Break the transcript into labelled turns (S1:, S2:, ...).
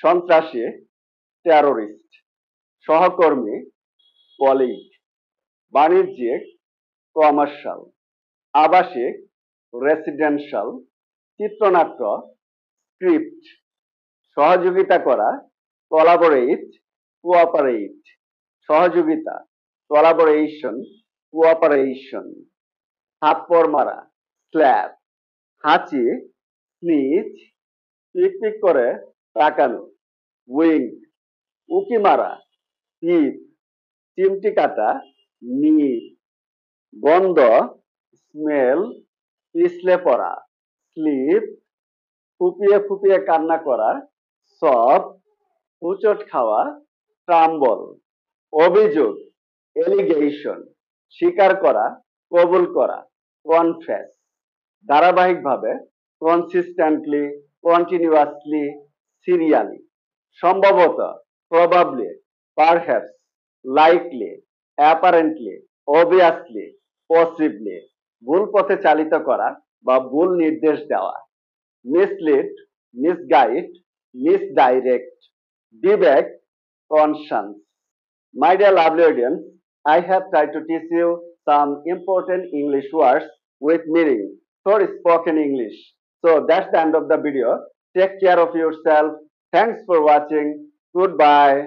S1: সন্ত্রাসী, টেরোরিস্ট, সহকর্মী, কলিগ, বাণিজ্যিক, কমার্শাল, আবাসিক, রেসিডেন্সিয়াল, চিত্রনাট্য, স্ক্রিপ্ট, সহযোগিতা করা, কোলাবোরেট, কোঅপারেট, সহযোগিতা, কোলাবোরেশন, কোঅপারেশন, থাপ্পড় মারা, স্ল্যাপ, হাঁচি, স্নিচ, পিকপিক করে তাকানো, উইং, উকি মারা, পিপ, চিমটি কাটা, নিপ, গন্ধ, স্মেল, পিছলে পড়া, স্লিপ, ফুপিয়ে ফুপিয়ে কান্না করা, সব, হুচট খাওয়া, ট্রাম্বল, অভিযোগ, এলিগেশন, স্বীকার করা, কবুল করা, কনফেস, ধারাবাহিকভাবে, কনসিস্টেন্টলি, কন্টিনিউয়াসলি, সিরিয়ালি, সম্ভবত, probably, perhaps, likely, apparently, obviously, possibly, ভুল পথে চালিত করা বা ভুল নির্দেশ দেওয়া, মিসলিড, মিসগাইড, misdirect, বিবেক, conscience. My dear lovely audience, I have tried to teach you some important English words with meaning for spoken English. So that's the end of the video. Take care of yourself. Thanks for watching. Goodbye.